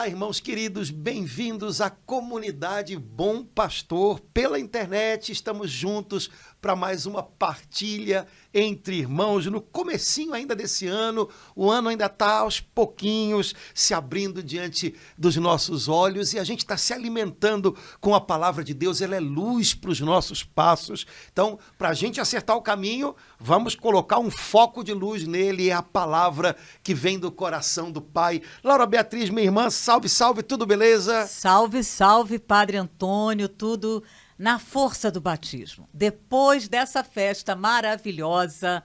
Olá, irmãos queridos, bem-vindos à comunidade Bom Pastor. Pela internet, estamos juntos para mais uma partilha entre irmãos no comecinho ainda desse ano. O ano ainda está aos pouquinhos se abrindo diante dos nossos olhos e a gente está se alimentando com a palavra de Deus. Ela é luz para os nossos passos. Então, para a gente acertar o caminho, vamos colocar um foco de luz nele, é a palavra que vem do coração do Pai. Laura Beatriz, minha irmã, salve, salve, tudo beleza? Salve, salve, Padre Antônio, tudo na força do batismo. Depois dessa festa maravilhosa,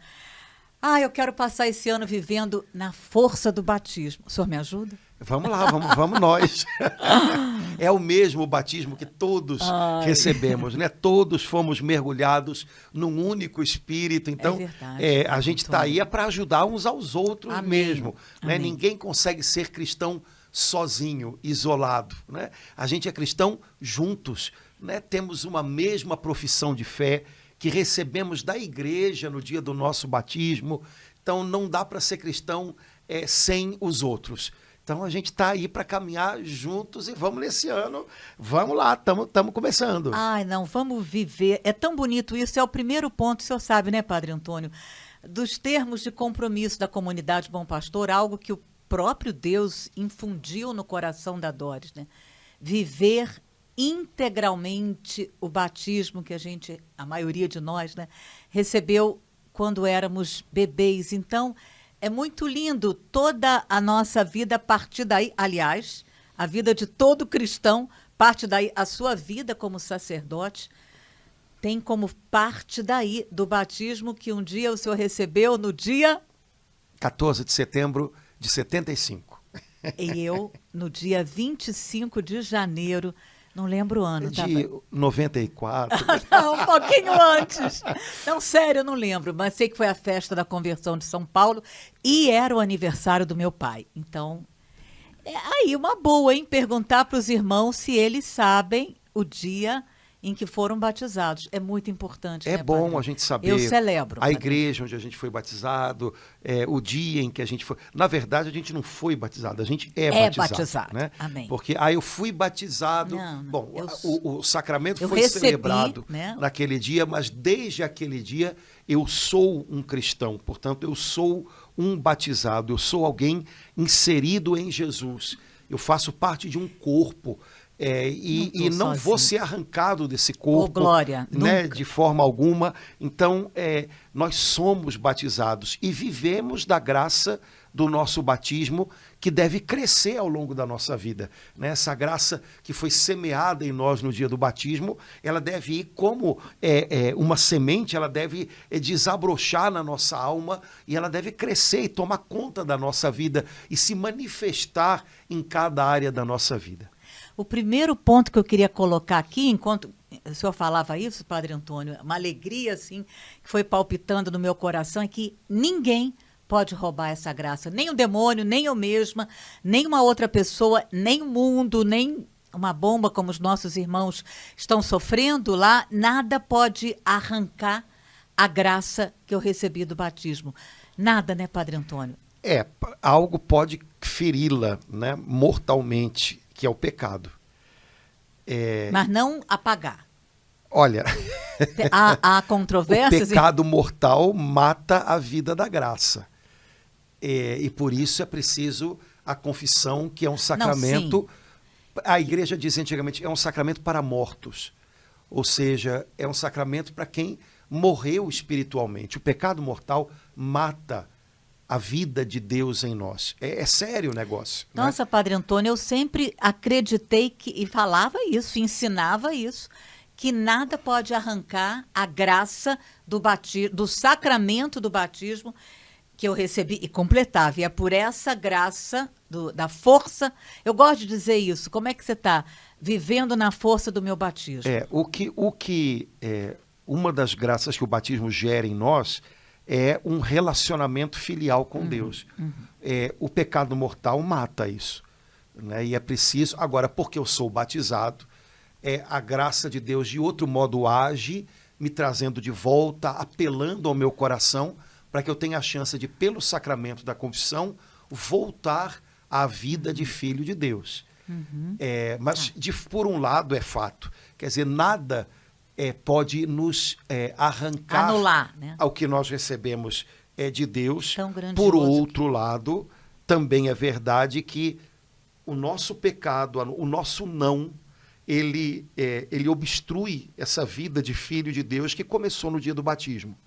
eu quero passar esse ano vivendo na força do batismo. O senhor me ajuda? Vamos lá, vamos nós. É o mesmo batismo que todos recebemos, né? Todos fomos mergulhados num único Espírito. Então, verdade, a gente está aí para ajudar uns aos outros. Amém. Mesmo. Né? Amém. Ninguém consegue ser cristão sozinho, isolado. Né? A gente é cristão juntos. Né? Temos uma mesma profissão de fé que recebemos da igreja no dia do nosso batismo. Então, não dá para ser cristão sem os outros. Então, a gente está aí para caminhar juntos e vamos nesse ano. Vamos lá, estamos começando. Vamos viver. É tão bonito isso. É o primeiro ponto, o senhor sabe, né, Padre Antônio? Dos termos de compromisso da comunidade Bom Pastor, algo que o próprio Deus infundiu no coração da Doris, né? Viver integralmente o batismo que a maioria de nós, né, recebeu quando éramos bebês. Então, é muito lindo toda a nossa vida a partir daí. Aliás, a vida de todo cristão parte daí. A sua vida como sacerdote tem como parte daí do batismo que um dia o senhor recebeu no dia 14 de setembro de 75. E eu no dia 25 de janeiro. Não lembro o ano, tá? De 94. Não, um pouquinho antes. Não, sério, eu não lembro, mas sei que foi a festa da conversão de São Paulo e era o aniversário do meu pai. Então, aí uma boa, hein? Perguntar para os irmãos se eles sabem o dia em que foram batizados. É muito importante, É né, bom padre? a gente saber. Eu celebro. A padre. igreja onde a gente foi batizado, o dia em que a gente foi. Na verdade, a gente não foi batizado, a gente é batizado. Né? Amém. Porque eu fui batizado. Não, bom, eu o sacramento eu foi recebi, celebrado né? naquele dia, mas desde aquele dia eu sou um cristão. Portanto, eu sou um batizado, eu sou alguém inserido em Jesus. Eu faço parte de um corpo. E não vou ser arrancado desse corpo, glória, né, nunca. de forma alguma. Então, nós somos batizados e vivemos da graça do nosso batismo, que deve crescer ao longo da nossa vida. Né? Essa graça que foi semeada em nós no dia do batismo, ela deve ir como uma semente, ela deve desabrochar na nossa alma e ela deve crescer e tomar conta da nossa vida e se manifestar em cada área da nossa vida. O primeiro ponto que eu queria colocar aqui, enquanto o senhor falava isso, Padre Antônio, uma alegria assim, que foi palpitando no meu coração, é que ninguém pode roubar essa graça. Nem o demônio, nem eu mesma, nem uma outra pessoa, nem o mundo, nem uma bomba como os nossos irmãos estão sofrendo lá, nada pode arrancar a graça que eu recebi do batismo. Nada, né, Padre Antônio? Algo pode feri-la, né, mortalmente, que é o pecado. Mas não apagar. Olha, há controvérsias. O pecado mortal mata a vida da graça. E por isso é preciso a confissão, que é um sacramento. A igreja dizia antigamente, é um sacramento para mortos. Ou seja, é um sacramento para quem morreu espiritualmente. O pecado mortal mata a vida de Deus em nós. É sério o negócio. Nossa, né? Padre Antônio, eu sempre acreditei e falava isso, ensinava isso, que nada pode arrancar a graça do sacramento do batismo que eu recebi e completava. E é por essa graça, da força, eu gosto de dizer isso. Como é que você está vivendo na força do meu batismo? Uma das graças que o batismo gera em nós é um relacionamento filial com Deus. O pecado mortal mata isso. Né? E é preciso... Agora, porque eu sou batizado, a graça de Deus de outro modo age, me trazendo de volta, apelando ao meu coração, para que eu tenha a chance de, pelo sacramento da confissão, voltar à vida de filho de Deus. Mas, por um lado, é fato. Quer dizer, nada pode nos arrancar anular, né, ao que nós recebemos de Deus. Tão grandioso. Por outro lado, também é verdade que o nosso pecado, o nosso não, ele obstrui essa vida de filho de Deus que começou no dia do batismo.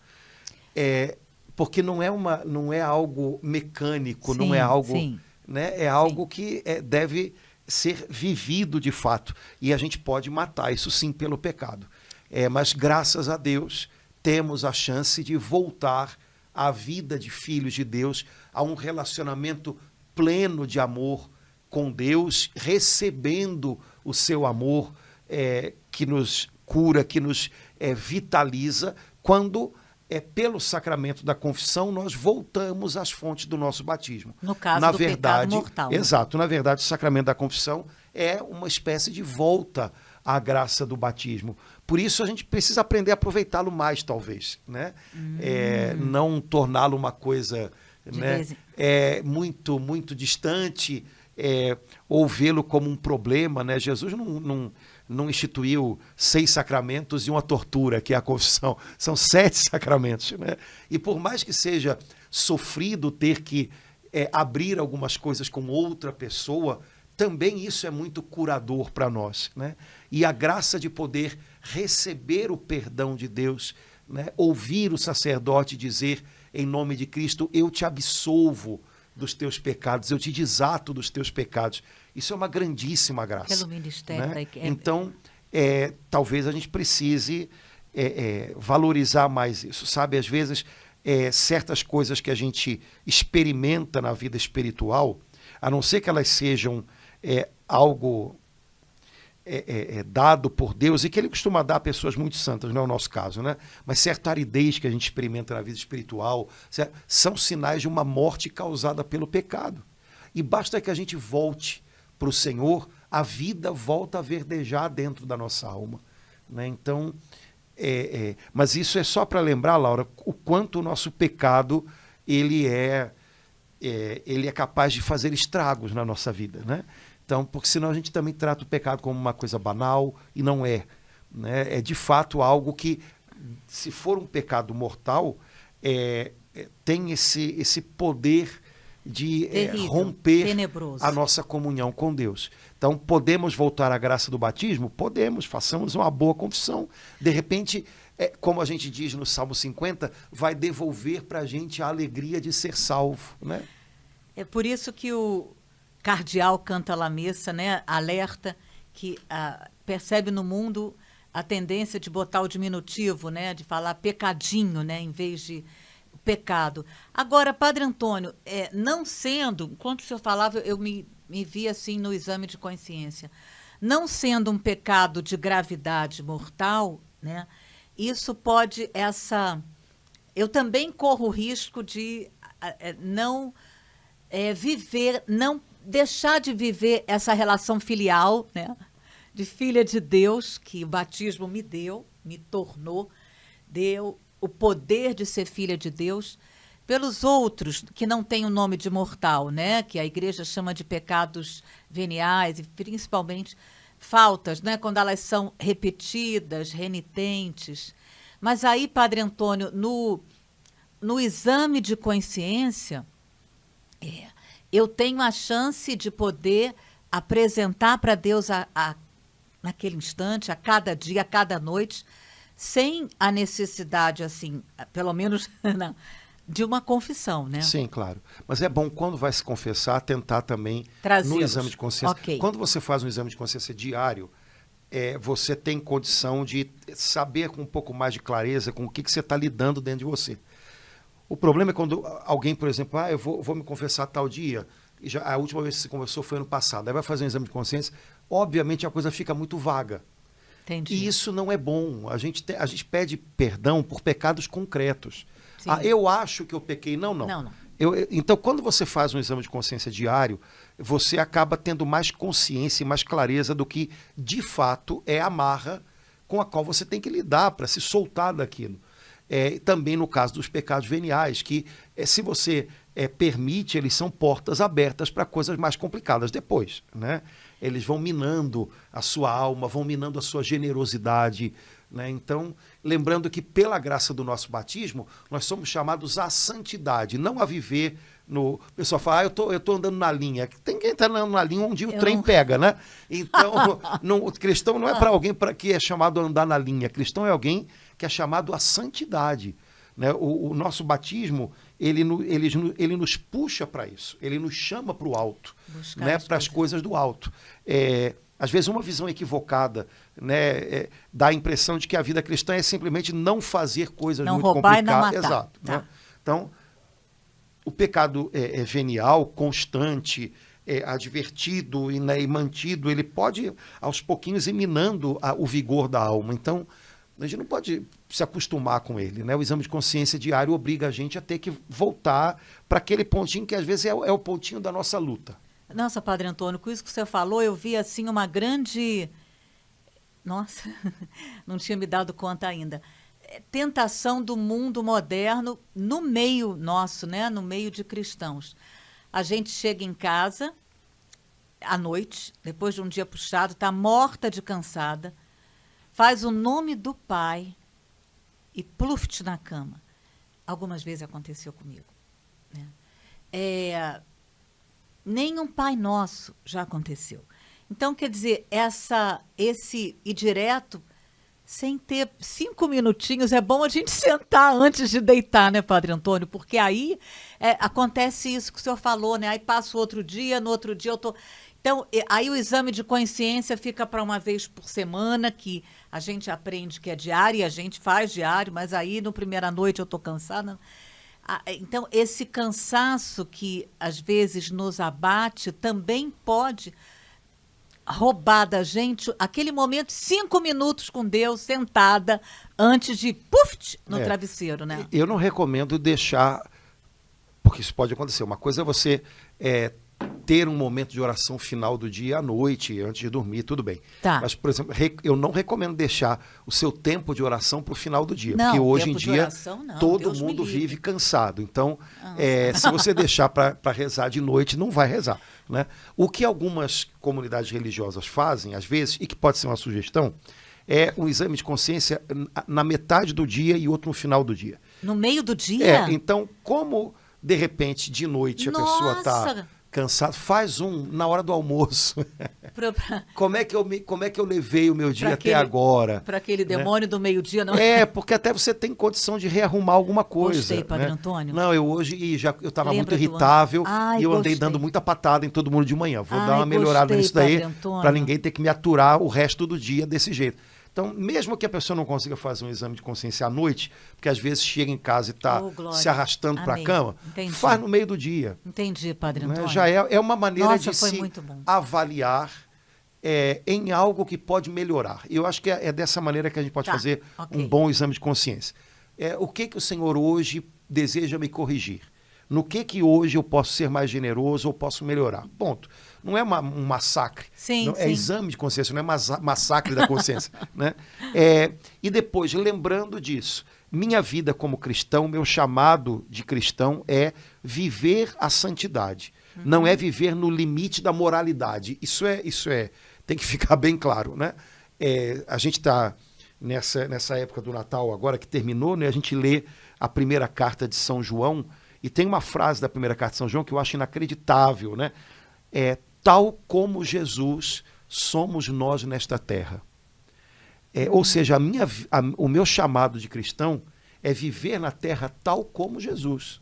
Porque não é algo mecânico, sim, não é algo... Sim. Né, é algo que deve ser vivido de fato. E a gente pode matar isso sim pelo pecado. Mas graças a Deus temos a chance de voltar à vida de filhos de Deus, a um relacionamento pleno de amor com Deus, recebendo o seu amor que nos cura, que nos vitaliza, quando pelo sacramento da confissão nós voltamos às fontes do nosso batismo. No caso do pecado mortal. Exato. Na verdade, o sacramento da confissão é uma espécie de volta à graça do batismo. Por isso a gente precisa aprender a aproveitá-lo mais, talvez, né? Não torná-lo uma coisa, né, muito, muito distante, ou vê-lo como um problema, né? Jesus não instituiu 6 sacramentos e uma tortura, que é a confissão. São 7 sacramentos, né? E por mais que seja sofrido ter que abrir algumas coisas com outra pessoa, também isso é muito curador para nós, né? E a graça de poder receber o perdão de Deus, né? Ouvir o sacerdote dizer, em nome de Cristo, eu te absolvo dos teus pecados, eu te desato dos teus pecados. Isso é uma grandíssima graça. Pelo ministério, né? Então, talvez a gente precise valorizar mais isso, sabe? Às vezes, certas coisas que a gente experimenta na vida espiritual, a não ser que elas sejam algo dado por Deus, e que ele costuma dar a pessoas muito santas, não é o nosso caso, né? Mas certa aridez que a gente experimenta na vida espiritual, são sinais de uma morte causada pelo pecado. E basta que a gente volte para o Senhor, a vida volta a verdejar dentro da nossa alma, né? Então, mas isso é só para lembrar, Laura, o quanto o nosso pecado ele é capaz de fazer estragos na nossa vida, né? Então, porque senão a gente também trata o pecado como uma coisa banal, e não é, né? É de fato algo que, se for um pecado mortal, tem esse poder de romper tenebroso. A nossa comunhão com Deus. Então, podemos voltar à graça do batismo? Podemos, façamos uma boa confissão. De repente, como a gente diz no Salmo 50, vai devolver para a gente a alegria de ser salvo, né? É por isso que o cardeal canta la missa, né? Alerta que percebe no mundo a tendência de botar o diminutivo, né? De falar pecadinho, né? Em vez de pecado. Agora, Padre Antônio, não sendo, enquanto o senhor falava, eu me vi assim no exame de consciência, não sendo um pecado de gravidade mortal, né? Isso pode, eu também corro o risco de não viver, não deixar de viver essa relação filial, né? De filha de Deus, que o batismo me deu, me tornou, deu o poder de ser filha de Deus, pelos outros que não têm o nome de mortal, né? Que a igreja chama de pecados veniais, e principalmente faltas, né? Quando elas são repetidas, renitentes. Mas aí, Padre Antônio, no exame de consciência, eu tenho a chance de poder apresentar para Deus naquele instante, a cada dia, a cada noite, sem a necessidade, assim, pelo menos, não, de uma confissão, né? Sim, claro. Mas é bom, quando vai se confessar, tentar também no exame de consciência. Okay. Quando você faz um exame de consciência diário, você tem condição de saber com um pouco mais de clareza com o que você está lidando dentro de você. O problema é quando alguém, por exemplo, eu vou me confessar tal dia, e a última vez que você conversou foi ano passado, aí vai fazer um exame de consciência, obviamente a coisa fica muito vaga. Entendi. E isso não é bom. A gente pede perdão por pecados concretos. Sim. Eu acho que eu pequei. Não. Então, quando você faz um exame de consciência diário, você acaba tendo mais consciência e mais clareza do que, de fato, é a marra com a qual você tem que lidar para se soltar daquilo. Também no caso dos pecados veniais, que se você permite, eles são portas abertas para coisas mais complicadas depois, né? eles vão minando a sua alma, vão minando a sua generosidade, né? Então, lembrando que pela graça do nosso batismo, nós somos chamados à santidade, não a viver no... O pessoal fala, eu tô andando na linha. Tem quem está andando na linha onde o trem pega, né? Então, o cristão não é para alguém que é chamado a andar na linha. Cristão é alguém que é chamado à santidade, né? O nosso batismo, ele nos puxa para isso, ele nos chama para o alto, né? Para as coisas do alto. Às vezes uma visão equivocada, né, dá a impressão de que a vida cristã é simplesmente não fazer coisas não muito roubar complicadas. E não matar. Exato. Tá. Né? Então, o pecado é venial, constante, advertido e mantido, ele pode, aos pouquinhos, ir minando o vigor da alma. Então, a gente não pode se acostumar com ele, né? O exame de consciência diário obriga a gente a ter que voltar para aquele pontinho que às vezes é o pontinho da nossa luta. Nossa, Padre Antônio, com isso que você falou, eu vi assim uma grande... Nossa, não tinha me dado conta ainda. Tentação do mundo moderno no meio nosso, né? No meio de cristãos. A gente chega em casa à noite, depois de um dia puxado, está morta de cansada, faz o nome do Pai e pluft na cama. Algumas vezes aconteceu comigo, né? Nem um Pai Nosso já aconteceu. Então, quer dizer, esse ir direto, sem ter 5 minutinhos, é bom a gente sentar antes de deitar, né, Padre Antônio? Porque aí acontece isso que o senhor falou, né? Aí passa o outro dia, no outro dia eu tô... Então, aí o exame de consciência fica para uma vez por semana, que a gente aprende que é diário, e a gente faz diário, mas aí, no primeira noite, eu estou cansada. Então, esse cansaço que às vezes nos abate também pode roubar da gente aquele momento, 5 minutos com Deus, sentada, antes de no travesseiro, né? Eu não recomendo deixar, porque isso pode acontecer. Uma coisa é você ter um momento de oração final do dia à noite, antes de dormir, tudo bem. Tá. Mas, por exemplo, eu não recomendo deixar o seu tempo de oração para o final do dia. Não, porque hoje em dia oração, não, todo Deus mundo me livre. vive cansado. Então, se você deixar para rezar de noite, não vai rezar, né? O que algumas comunidades religiosas fazem, às vezes, e que pode ser uma sugestão, é um exame de consciência na metade do dia e outro no final do dia. No meio do dia? Então, como, de repente, de noite a pessoa está... cansado, faz na hora do almoço. Como é que eu levei o meu dia até agora? Para aquele demônio, né? Do meio-dia, não porque até você tem condição de rearrumar alguma coisa. Gostei, Padre, né? Antônio. Não, eu hoje eu estava muito irritável e eu andei dando muita patada em todo mundo de manhã. Vou dar uma melhorada nisso daí para ninguém ter que me aturar o resto do dia desse jeito. Então, mesmo que a pessoa não consiga fazer um exame de consciência à noite, porque às vezes chega em casa e está se arrastando para a cama, faz no meio do dia. Entendi, Padre Antônio. Já é uma maneira de se avaliar em algo que pode melhorar. Eu acho que é dessa maneira que a gente pode fazer um bom exame de consciência. O que o Senhor hoje deseja me corrigir? No que hoje eu posso ser mais generoso ou posso melhorar? Ponto. Não é um massacre. Sim. É exame de consciência, não é massacre da consciência. Né? E depois, lembrando disso, minha vida como cristão, meu chamado de cristão é viver a santidade. Não é viver no limite da moralidade. Isso tem que ficar bem claro. Né? A gente está nessa época do Natal agora que terminou, né? A gente lê a primeira carta de São João, e tem uma frase da primeira carta de São João que eu acho inacreditável, né? Tal como Jesus somos nós nesta terra. Ou seja, o meu chamado de cristão é viver na terra tal como Jesus.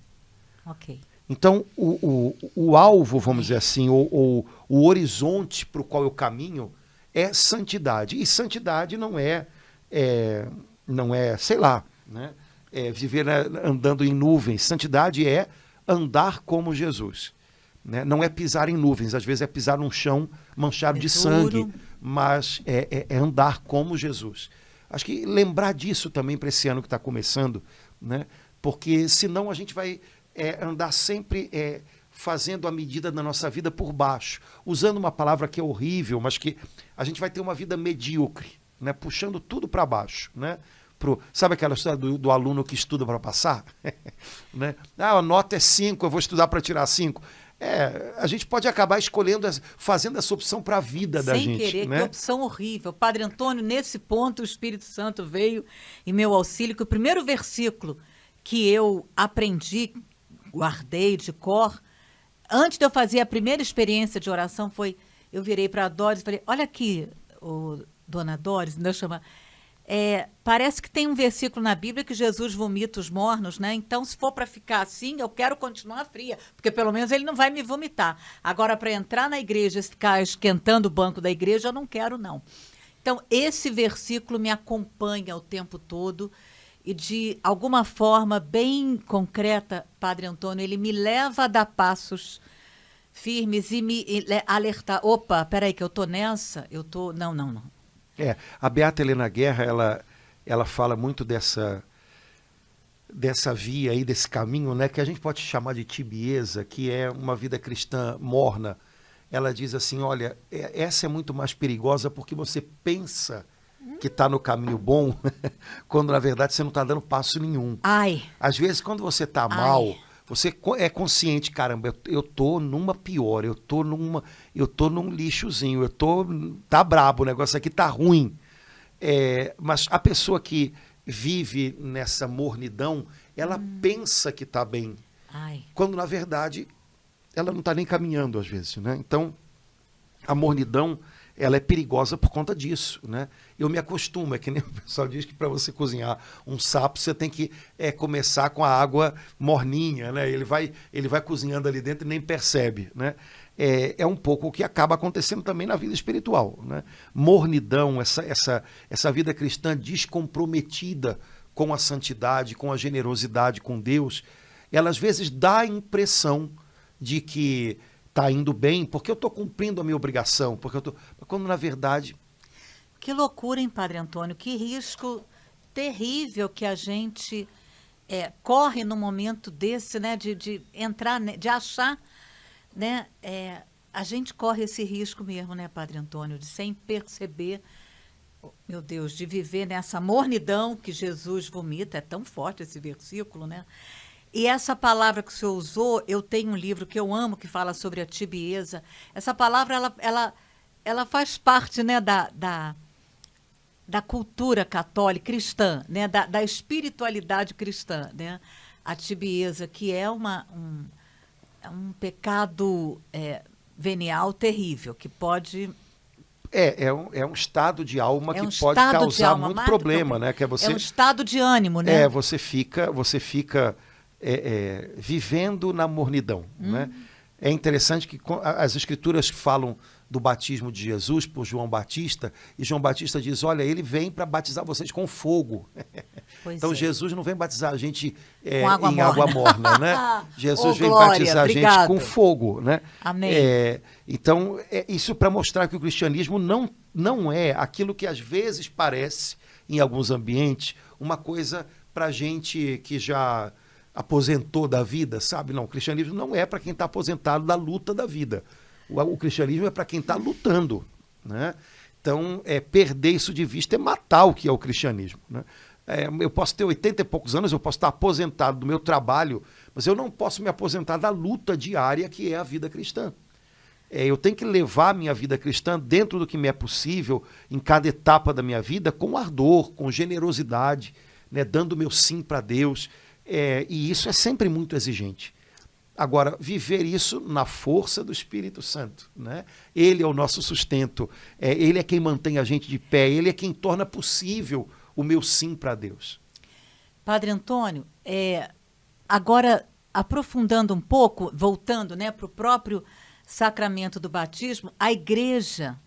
Ok. Então, o alvo, vamos dizer assim, ou o horizonte para o qual eu caminho é santidade. E santidade não é sei lá, né? Viver andando em nuvens. Santidade é andar como Jesus. Né? Não é pisar em nuvens, às vezes é pisar num chão manchado de sangue, mas é andar como Jesus. Acho que lembrar disso também para esse ano que está começando, né? Porque senão a gente vai andar sempre fazendo a medida da nossa vida por baixo, usando uma palavra que é horrível, mas que a gente vai ter uma vida medíocre, né? Puxando tudo para baixo, né? Sabe aquela história do aluno que estuda para passar? Né? A nota é 5, eu vou estudar para tirar 5. A gente pode acabar escolhendo, fazendo essa opção para a vida da gente. Sem querer, né? que opção horrível. Padre Antônio, nesse ponto, o Espírito Santo veio em meu auxílio, que o primeiro versículo que eu aprendi, guardei de cor, antes de eu fazer a primeira experiência de oração, foi, eu virei para a Doris e falei, olha aqui, dona Doris, ainda chama... parece que tem um versículo na Bíblia que Jesus vomita os mornos, né? Então, se for para ficar assim, eu quero continuar fria, porque pelo menos ele não vai me vomitar. Agora, para entrar na igreja e ficar esquentando o banco da igreja, eu não quero, não. Então, esse versículo me acompanha o tempo todo e, de alguma forma bem concreta, Padre Antônio, ele me leva a dar passos firmes e me alertar. Opa, peraí, que eu tô nessa? Não. A Beata Helena Guerra, ela fala muito dessa via aí, desse caminho, né, que a gente pode chamar de tibieza, que é uma vida cristã morna. Ela diz assim, olha, essa é muito mais perigosa porque você pensa que está no caminho bom, quando na verdade você não está dando passo nenhum. Ai. Às vezes, quando você está mal, você é consciente, caramba, eu tô numa pior, eu tô num lixozinho, tá brabo, o negócio aqui tá ruim. Mas a pessoa que vive nessa mornidão, ela pensa que tá bem. Ai. Quando na verdade ela não tá nem caminhando às vezes, né? Então, a mornidão, ela é perigosa por conta disso, né? Eu me acostumo, é que nem o pessoal diz que para você cozinhar um sapo, você tem que começar com a água morninha, né? Ele vai cozinhando ali dentro e nem percebe, né? É um pouco o que acaba acontecendo também na vida espiritual, né? Mornidão, essa vida cristã descomprometida com a santidade, com a generosidade com Deus, ela às vezes dá a impressão de que está indo bem, porque eu estou cumprindo a minha obrigação, quando na verdade... Que loucura, hein, Padre Antônio? Que risco terrível que a gente corre no momento desse, né, de entrar, de achar, né, a gente corre esse risco mesmo, né, Padre Antônio, de sem perceber, meu Deus, de viver nessa mornidão que Jesus vomita, é tão forte esse versículo, né? E essa palavra que o senhor usou, eu tenho um livro que eu amo, que fala sobre a tibieza. Essa palavra, ela faz parte, né, da cultura católica cristã, né, da espiritualidade cristã, né? A tibieza, que é um pecado venial terrível, que pode... É um estado de alma que pode causar muito problema, né? Que é um estado de ânimo, né? Você fica vivendo na mornidão, né? É interessante que as escrituras falam do batismo de Jesus por João Batista, e João Batista diz, olha, ele vem para batizar vocês com fogo. Então Jesus não vem batizar a gente em água morna, né? Jesus vem batizar a gente com fogo, né? Amém. Então, isso para mostrar que o cristianismo não é aquilo que às vezes parece, em alguns ambientes, uma coisa para gente que já aposentou da vida, sabe? Não, o cristianismo não é para quem está aposentado da luta da vida. O cristianismo é para quem está lutando, né? Então, perder isso de vista é matar o que é o cristianismo, né? Eu posso ter 80 e poucos anos, eu posso estar aposentado do meu trabalho, mas eu não posso me aposentar da luta diária que é a vida cristã. Eu tenho que levar a minha vida cristã dentro do que me é possível, em cada etapa da minha vida, com ardor, com generosidade, né? Dando meu sim para Deus. E isso é sempre muito exigente. Agora, viver isso na força do Espírito Santo, né? Ele é o nosso sustento, ele é quem mantém a gente de pé, ele é quem torna possível o meu sim para Deus. Padre Antônio, agora aprofundando um pouco, voltando, né, para o próprio sacramento do batismo, a Igreja,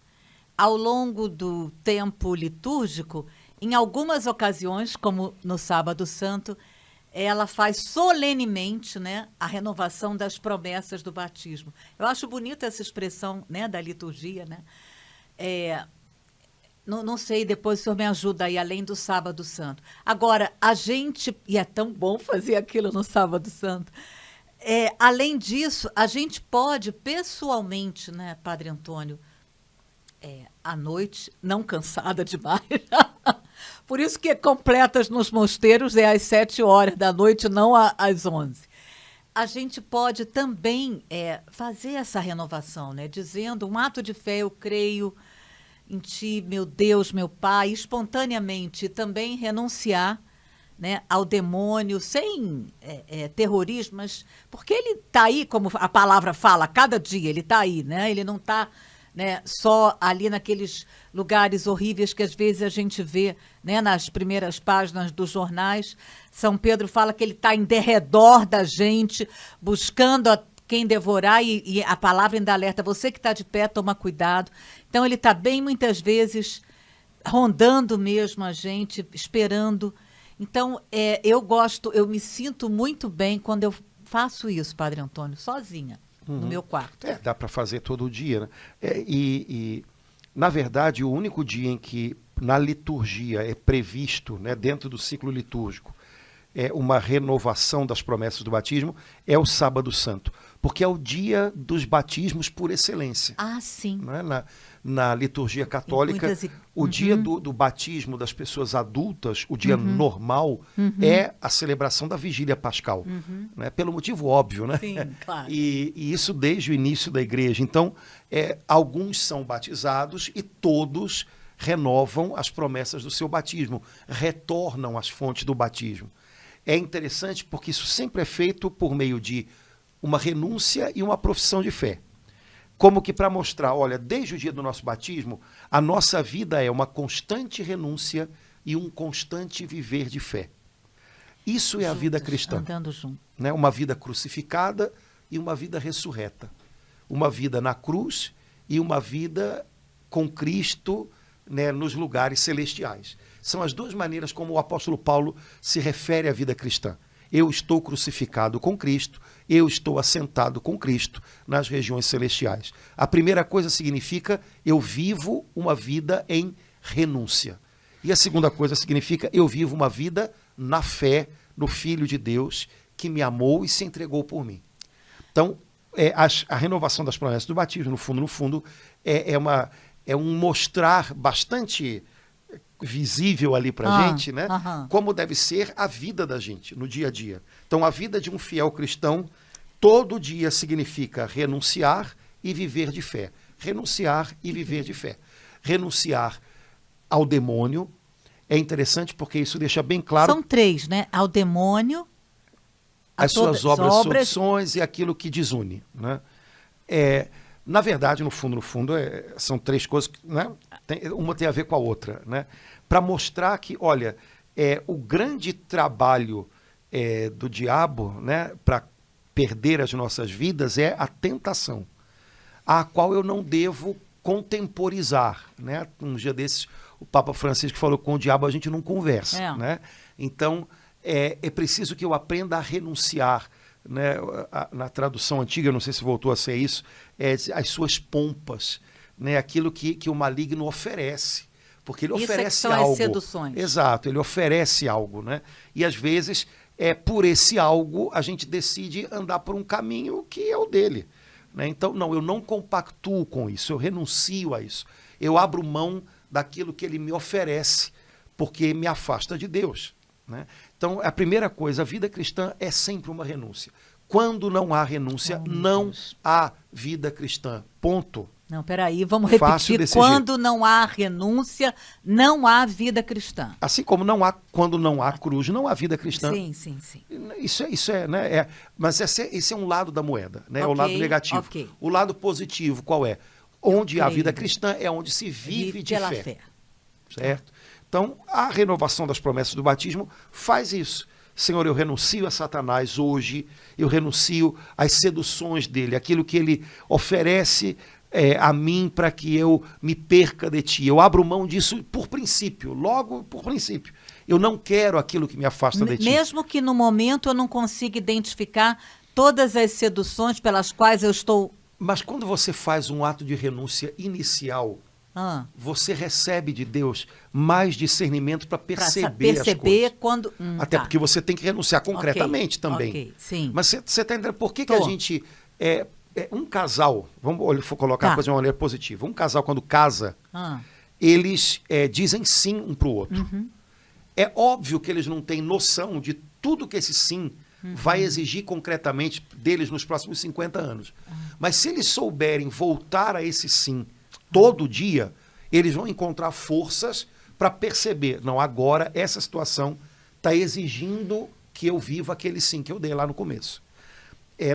ao longo do tempo litúrgico, em algumas ocasiões, como no Sábado Santo, ela faz solenemente, né, a renovação das promessas do batismo. Eu acho bonita essa expressão, né, da liturgia, né? Não sei, depois o senhor me ajuda aí, além do Sábado Santo. Agora, a gente, e é tão bom fazer aquilo no Sábado Santo, além disso, a gente pode pessoalmente, né, Padre Antônio, à noite, não cansada demais, por isso que completas nos mosteiros às 7 horas da noite, não às 11. a gente pode também fazer essa renovação, né? Dizendo um ato de fé, eu creio em ti, meu Deus, meu Pai, espontaneamente também renunciar, né, ao demônio, sem terrorismo, mas porque ele está aí, como a palavra fala, cada dia ele está aí, né? Ele não está, né, só ali naqueles lugares horríveis que às vezes a gente vê, né, nas primeiras páginas dos jornais. São Pedro fala que ele está em derredor da gente, buscando quem devorar, e a palavra ainda alerta, você que está de pé, toma cuidado. Então ele está bem, muitas vezes, rondando mesmo a gente, esperando. Então, eu me sinto muito bem quando eu faço isso, Padre Antônio, sozinha, no meu quarto. Dá para fazer todo dia, né? Na verdade, o único dia em que na liturgia é previsto, né, dentro do ciclo litúrgico, uma renovação das promessas do batismo, é o Sábado Santo, porque é o dia dos batismos por excelência. Ah, sim. Né? Na liturgia católica, o dia do batismo das pessoas adultas, o dia normal, é a celebração da Vigília Pascal, né? Pelo motivo óbvio, né? Sim, claro. E isso desde o início da igreja. Então, alguns são batizados e todos renovam as promessas do seu batismo, retornam às fontes do batismo. É interessante porque isso sempre é feito por meio de uma renúncia e uma profissão de fé. Como que para mostrar, olha, desde o dia do nosso batismo, a nossa vida é uma constante renúncia e um constante viver de fé. Isso é a vida cristã. Andando junto. Né? Uma vida crucificada e uma vida ressurreta. Uma vida na cruz e uma vida com Cristo, né, nos lugares celestiais. São as duas maneiras como o apóstolo Paulo se refere à vida cristã. Eu estou crucificado com Cristo, eu estou assentado com Cristo nas regiões celestiais. A primeira coisa significa eu vivo uma vida em renúncia. E a segunda coisa significa eu vivo uma vida na fé no Filho de Deus que me amou e se entregou por mim. Então, a renovação das promessas do batismo, no fundo, é um mostrar bastante visível ali para a gente, né? Como deve ser a vida da gente no dia a dia. Então, a vida de um fiel cristão, todo dia significa renunciar e viver de fé. Renunciar e viver de fé. Renunciar ao demônio. É interessante porque isso deixa bem claro... São três, né? Ao demônio... As suas obras, opções e aquilo que desune, né? Na verdade, no fundo, são três coisas, né? Uma tem a ver com a outra, né? Para mostrar que, olha, o grande trabalho do diabo, né, para perder as nossas vidas é a tentação, a qual eu não devo contemporizar, né? Um dia desses, o Papa Francisco falou que com o diabo a gente não conversa, né? Então, é preciso que eu aprenda a renunciar, né? Na tradução antiga, não sei se voltou a ser isso, as suas pompas, né? Aquilo que o maligno oferece, porque ele oferece são algo. As seduções. Exato, ele oferece algo, né? E às vezes, por esse algo, a gente decide andar por um caminho que é o dele, né? Então, não, eu não compactuo com isso, eu renuncio a isso. Eu abro mão daquilo que ele me oferece, porque me afasta de Deus, né? Então, a primeira coisa, a vida cristã é sempre uma renúncia. Quando não há renúncia, não há vida cristã. Ponto. Não, peraí, vamos repetir. Quando não há renúncia, não há vida cristã. Assim como quando não há cruz, não há vida cristã. Sim. Isso é, né? Mas esse é um lado da moeda, né? O lado negativo. O lado positivo, qual é? Onde há vida cristã é onde se vive de fé. Certo? Então, a renovação das promessas do batismo faz isso. Senhor, eu renuncio a Satanás hoje, eu renuncio às seduções dele, aquilo que ele oferece a mim para que eu me perca de ti. Eu abro mão disso por princípio, logo por princípio. Eu não quero aquilo que me afasta de ti. Mesmo que no momento eu não consiga identificar todas as seduções pelas quais eu estou... Mas quando você faz um ato de renúncia inicial... você recebe de Deus mais discernimento para perceber as coisas. Quando... Até porque você tem que renunciar concretamente também. Sim. Mas você está entendendo por que a gente... um casal, vamos colocar a coisa de uma maneira positiva. Um casal, quando casa, eles dizem sim um para o outro. É óbvio que eles não têm noção de tudo que esse sim vai exigir concretamente deles nos próximos 50 anos. Mas se eles souberem voltar a esse sim todo dia, eles vão encontrar forças para perceber, não, agora essa situação está exigindo que eu viva aquele sim que eu dei lá no começo.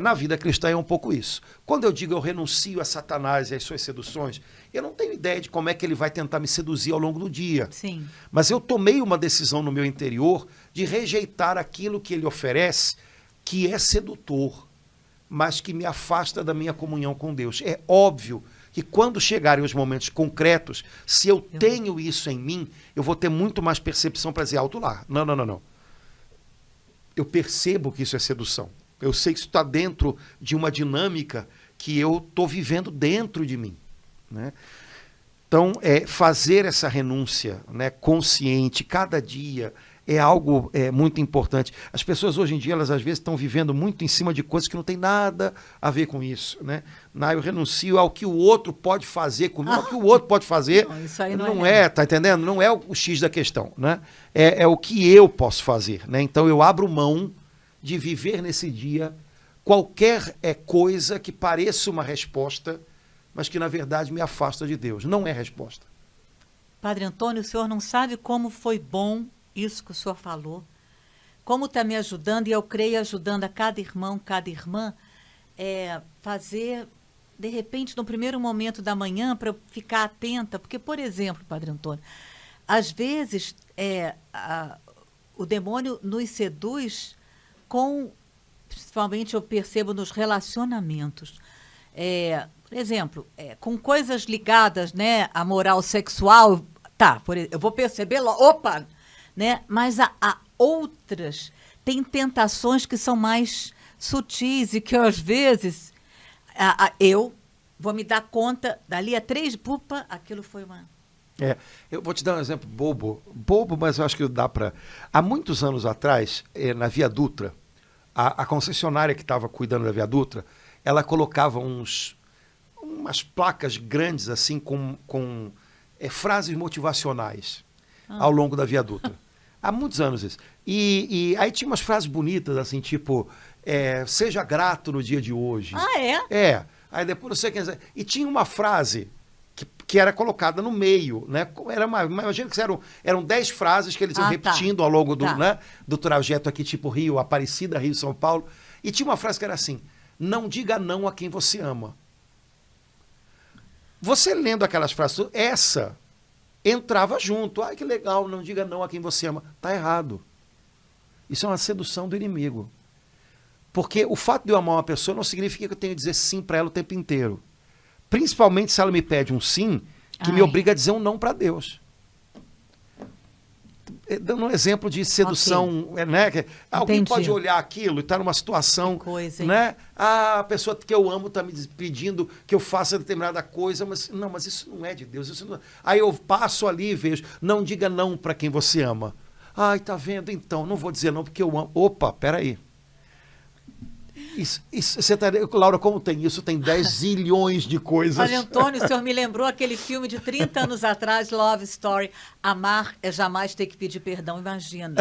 Na vida cristã é um pouco isso. Quando eu digo eu renuncio a Satanás e às suas seduções, eu não tenho ideia de como é que ele vai tentar me seduzir ao longo do dia. Sim. Mas eu tomei uma decisão no meu interior de rejeitar aquilo que ele oferece, que é sedutor, mas que me afasta da minha comunhão com Deus. É óbvio que quando chegarem os momentos concretos, se eu tenho isso em mim, eu vou ter muito mais percepção para dizer alto lá. Não, não, não, não. Eu percebo que isso é sedução. Eu sei que isso está dentro de uma dinâmica que eu estou vivendo dentro de mim, né? Então, fazer essa renúncia, né, consciente, cada dia, é algo muito importante. As pessoas hoje em dia, elas às vezes estão vivendo muito em cima de coisas que não tem nada a ver com isso, né? Não, eu renuncio ao que o outro pode fazer comigo, ao que o outro pode fazer. Não, isso aí não é, tá entendendo? Não é o X da questão, né? É o que eu posso fazer, né? Então, eu abro mão de viver nesse dia qualquer coisa que pareça uma resposta, mas que na verdade me afasta de Deus. Não é resposta. Padre Antônio, o senhor não sabe como foi bom isso que o senhor falou, como está me ajudando, e eu creio ajudando a cada irmão, cada irmã, fazer, de repente, no primeiro momento da manhã, para eu ficar atenta, porque, por exemplo, Padre Antônio, às vezes o demônio nos seduz principalmente eu percebo nos relacionamentos, por exemplo, com coisas ligadas, né, à moral sexual, tá, eu vou perceber logo, opa, né, mas há outras, tem tentações que são mais sutis e que às vezes eu vou me dar conta, dali a 3, pupa, aquilo foi uma... Eu vou te dar um exemplo bobo, mas eu acho que dá para... Há muitos anos atrás, na Via Dutra, a concessionária que estava cuidando da Via Dutra, ela colocava umas placas grandes assim com frases motivacionais ao longo da Via Dutra. Há muitos anos isso. E aí tinha umas frases bonitas, assim, tipo, seja grato no dia de hoje. Ah, é? Aí depois não sei quem... E tinha uma frase que era colocada no meio, né? Imagina que eram 10 frases que eles iam repetindo ao longo do trajeto aqui, tipo Rio, Aparecida, Rio, São Paulo. E tinha uma frase que era assim, não diga não a quem você ama. Você lendo aquelas frases, essa entrava junto. Ai, que legal, não diga não a quem você ama. Tá errado. Isso é uma sedução do inimigo. Porque o fato de eu amar uma pessoa não significa que eu tenho que dizer sim para ela o tempo inteiro. Principalmente se ela me pede um sim, que me obriga a dizer um não para Deus. Dando um exemplo de sedução, né? Alguém pode olhar aquilo e estar numa situação, né? A pessoa que eu amo está me pedindo que eu faça determinada coisa, mas isso não é de Deus. Isso não... Aí eu passo ali e vejo, não diga não para quem você ama. Ai, tá vendo? Então, não vou dizer não porque eu amo. Opa, peraí. Você tá, Laura, como tem isso? Tem 10 zilhões de coisas. Olha, Antônio, o senhor me lembrou aquele filme de 30 anos atrás, Love Story. Amar é jamais ter que pedir perdão, imagina.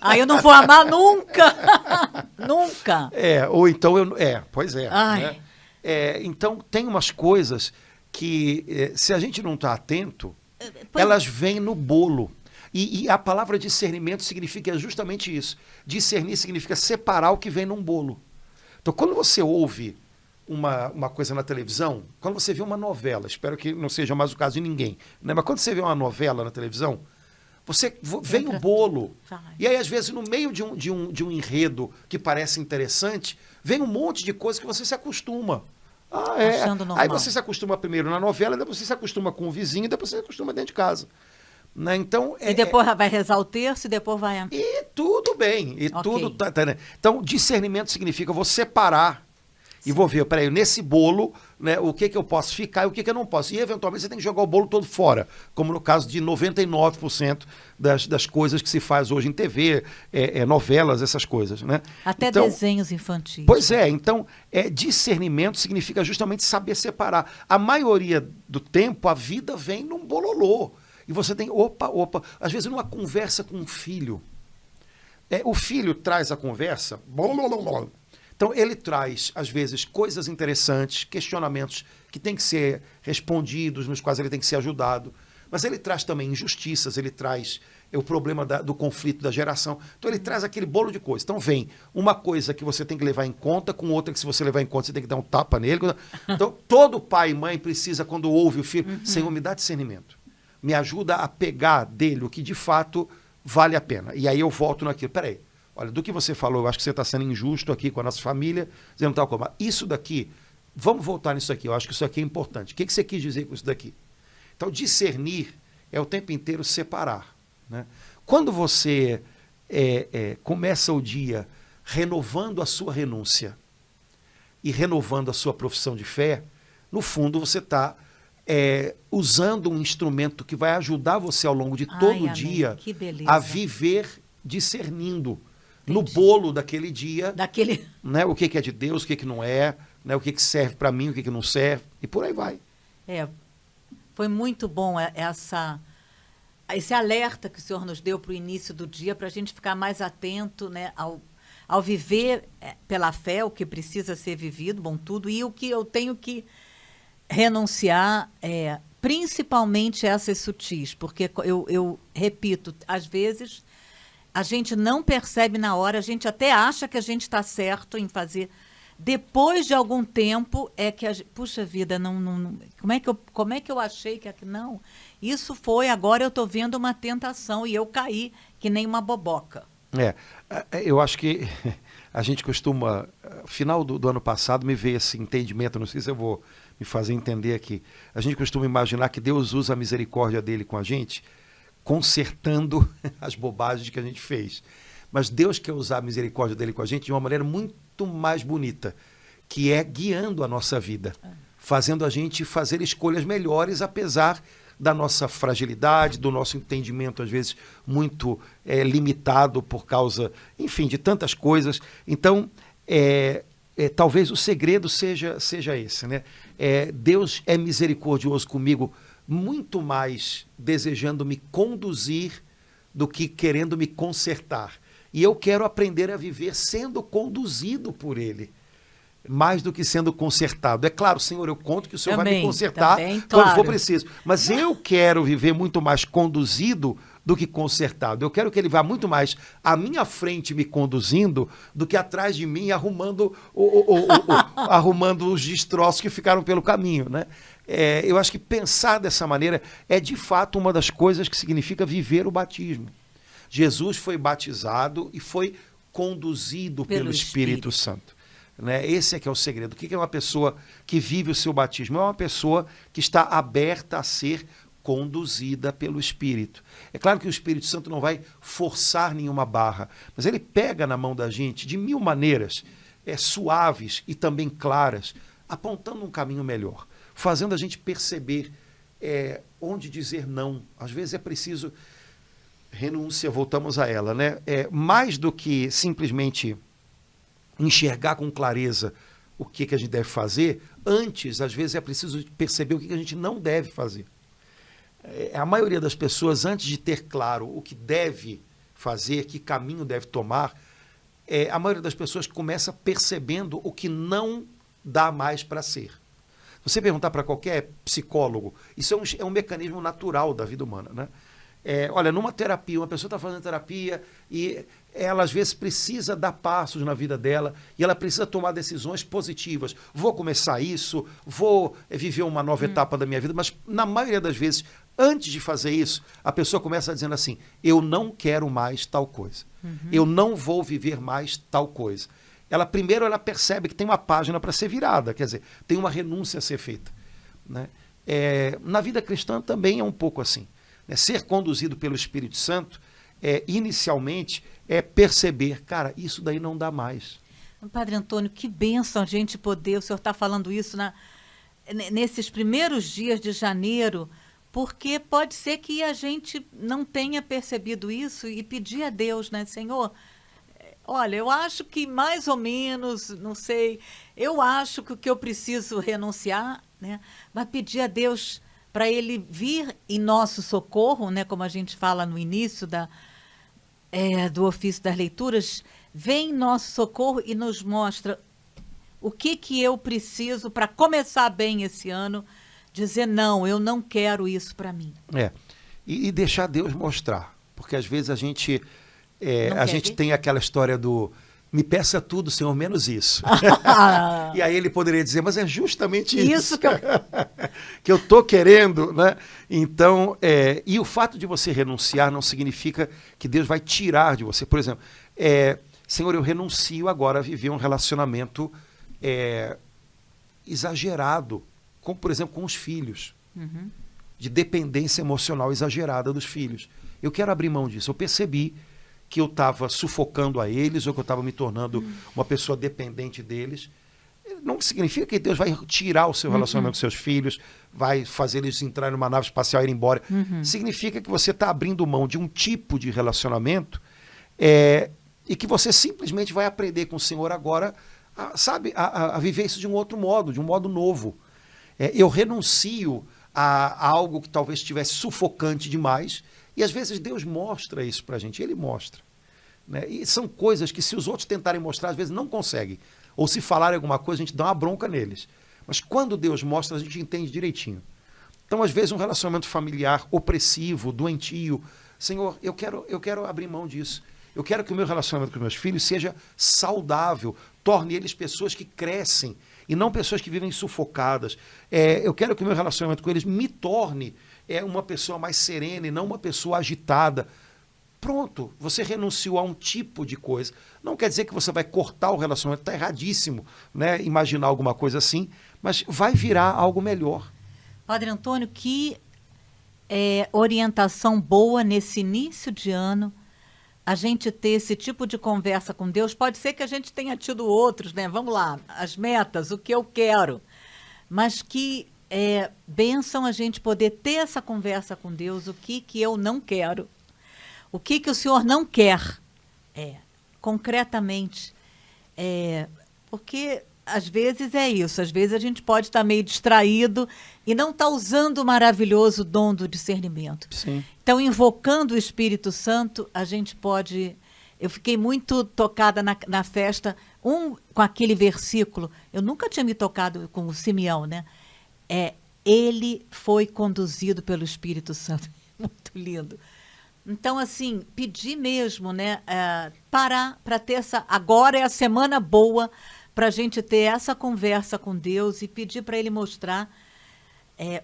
Aí eu não vou amar nunca. Nunca. Ou então pois é. Né? Então, tem umas coisas que, se a gente não está atento, elas vêm no bolo. E a palavra discernimento significa justamente isso. Discernir significa separar o que vem num bolo. Então, quando você ouve uma coisa na televisão, quando você vê uma novela, espero que não seja mais o caso de ninguém, né? Mas quando você vê uma novela na televisão, vem o bolo. E aí, às vezes, no meio de um enredo que parece interessante, vem um monte de coisa que você se acostuma. Aí você se acostuma primeiro na novela, depois você se acostuma com o vizinho, depois você se acostuma dentro de casa. Né? Então, e depois vai rezar o terço e depois vai... E tudo bem. Tudo né? Então, discernimento significa vou separar e vou ver, peraí, nesse bolo, né, o que eu posso ficar e o que eu não posso. E, eventualmente, você tem que jogar o bolo todo fora, como no caso de 99% das coisas que se faz hoje em TV, novelas, essas coisas. Né? Até desenhos infantis. Pois então, discernimento significa justamente saber separar. A maioria do tempo, a vida vem num bololô. E você tem, às vezes numa conversa com um filho, O filho traz a conversa, então ele traz, às vezes, coisas interessantes, questionamentos que têm que ser respondidos, nos quais ele tem que ser ajudado, mas ele traz também injustiças, ele traz o problema do conflito da geração, então ele traz aquele bolo de coisas. Então vem uma coisa que você tem que levar em conta, com outra que se você levar em conta você tem que dar um tapa nele. Então todo pai e mãe precisa, quando ouve o filho, Senhor, me dá discernimento, me ajuda a pegar dele o que de fato vale a pena. E aí eu volto naquilo, peraí, olha, do que você falou, eu acho que você está sendo injusto aqui com a nossa família, dizendo tal coisa. Isso daqui, vamos voltar nisso aqui, eu acho que isso aqui é importante. O que você quis dizer com isso daqui? Então, discernir é o tempo inteiro separar. Né? Quando você começa o dia renovando a sua renúncia e renovando a sua profissão de fé, no fundo você está usando um instrumento que vai ajudar você ao longo de todo o dia a viver discernindo no bolo daquele dia, né, o que é de Deus, o que não é, né, o que serve para mim, o que não serve, e por aí vai. Foi muito bom esse alerta que o senhor nos deu para o início do dia, para a gente ficar mais atento, né, ao viver pela fé, o que precisa ser vivido, bom, tudo, e o que eu tenho que renunciar, principalmente essas sutis, porque eu repito, às vezes a gente não percebe na hora, a gente até acha que a gente está certo em fazer. Depois de algum tempo é que puxa vida, não, como é que eu achei que não? Isso foi, agora eu estou vendo uma tentação e eu caí que nem uma boboca. Eu acho que a gente costuma, final do ano passado me veio esse entendimento, não sei se eu vou me fazer entender aqui. A gente costuma imaginar que Deus usa a misericórdia dele com a gente, consertando as bobagens que a gente fez. Mas Deus quer usar a misericórdia dele com a gente de uma maneira muito mais bonita, que é guiando a nossa vida, fazendo a gente fazer escolhas melhores, apesar da nossa fragilidade, do nosso entendimento, às vezes, muito limitado por causa, enfim, de tantas coisas. Então, talvez o segredo seja esse, né? Deus é misericordioso comigo, muito mais desejando me conduzir do que querendo me consertar. E eu quero aprender a viver sendo conduzido por Ele, mais do que sendo consertado. É claro, Senhor, eu conto que o Senhor vai me consertar quando for preciso. Mas eu quero viver muito mais conduzido do que consertado. Eu quero que Ele vá muito mais à minha frente me conduzindo do que atrás de mim arrumando os destroços que ficaram pelo caminho, né? Eu acho que pensar dessa maneira é de fato uma das coisas que significa viver o batismo. Jesus foi batizado e foi conduzido pelo Espírito Santo. Né? Esse é que é o segredo. O que é uma pessoa que vive o seu batismo? É uma pessoa que está aberta a ser conduzida pelo Espírito. É claro que o Espírito Santo não vai forçar nenhuma barra, mas ele pega na mão da gente de mil maneiras, suaves e também claras, apontando um caminho melhor, fazendo a gente perceber onde dizer não. Às vezes é preciso renúncia, voltamos a ela, né? Mais do que simplesmente enxergar com clareza o que a gente deve fazer, antes, às vezes, é preciso perceber o que a gente não deve fazer. A maioria das pessoas, antes de ter claro o que deve fazer, que caminho deve tomar, a maioria das pessoas começa percebendo o que não dá mais para ser. Se você perguntar para qualquer psicólogo, isso é um mecanismo natural da vida humana, né? Olha, numa terapia, uma pessoa está fazendo terapia e ela às vezes precisa dar passos na vida dela e ela precisa tomar decisões positivas. Vou começar isso, vou viver uma nova etapa da minha vida, mas na maioria das vezes, antes de fazer isso, a pessoa começa dizendo assim, eu não quero mais tal coisa, eu não vou viver mais tal coisa. Primeiro ela percebe que tem uma página para ser virada, quer dizer, tem uma renúncia a ser feita, né? Na vida cristã também é um pouco assim. Ser conduzido pelo Espírito Santo, inicialmente, é perceber, cara, isso daí não dá mais. Padre Antônio, que bênção a gente poder, o senhor está falando isso nesses primeiros dias de janeiro, porque pode ser que a gente não tenha percebido isso e pedir a Deus, né, Senhor, olha, eu acho que mais ou menos, não sei, eu acho que o que eu preciso renunciar, né, vai pedir a Deus para Ele vir em nosso socorro, né, como a gente fala no início do ofício das leituras, vem em nosso socorro e nos mostra o que eu preciso para começar bem esse ano, dizer não, eu não quero isso para mim. E deixar Deus mostrar, porque às vezes a gente ver? tem aquela história do me peça tudo, Senhor, menos isso. E aí ele poderia dizer, mas é justamente isso que eu estou querendo, né? Então, e o fato de você renunciar não significa que Deus vai tirar de você. Por exemplo, Senhor, eu renuncio agora a viver um relacionamento exagerado, como, por exemplo, com os filhos. Uhum. De dependência emocional exagerada dos filhos. Eu quero abrir mão disso. Eu percebi que eu estava sufocando a eles ou que eu estava me tornando uma pessoa dependente deles. Não significa que Deus vai tirar o seu relacionamento com seus filhos, vai fazer eles entrarem numa nave espacial e ir embora. Significa que você está abrindo mão de um tipo de relacionamento e que você simplesmente vai aprender com o Senhor agora, a viver isso de um outro modo, de um modo novo. Eu renuncio a algo que talvez estivesse sufocante demais, e às vezes Deus mostra isso para a gente, Ele mostra. Né? E são coisas que se os outros tentarem mostrar, às vezes não conseguem. Ou se falarem alguma coisa, a gente dá uma bronca neles. Mas quando Deus mostra, a gente entende direitinho. Então, às vezes, um relacionamento familiar opressivo, doentio, Senhor, eu quero abrir mão disso. Eu quero que o meu relacionamento com os meus filhos seja saudável, torne eles pessoas que crescem, e não pessoas que vivem sufocadas. Eu quero que o meu relacionamento com eles me torne uma pessoa mais serena e não uma pessoa agitada. Pronto, você renunciou a um tipo de coisa. Não quer dizer que você vai cortar o relacionamento, está erradíssimo, né? Imaginar alguma coisa assim, mas vai virar algo melhor. Padre Antônio, que orientação boa nesse início de ano, a gente ter esse tipo de conversa com Deus. Pode ser que a gente tenha tido outros, né? Vamos lá, as metas, o que eu quero. Mas que bênção a gente poder ter essa conversa com Deus, o que eu não quero. O que o Senhor não quer, concretamente. Porque às vezes é isso, às vezes a gente pode estar meio distraído e não estar usando o maravilhoso dom do discernimento. Sim. Então, invocando o Espírito Santo, a gente pode... Eu fiquei muito tocada na festa, com aquele versículo. Eu nunca tinha me tocado com o Simeão, né? Ele foi conduzido pelo Espírito Santo. Muito lindo. Então, assim, pedir mesmo, né? Parar para ter essa... Agora é a semana boa para a gente ter essa conversa com Deus e pedir para Ele mostrar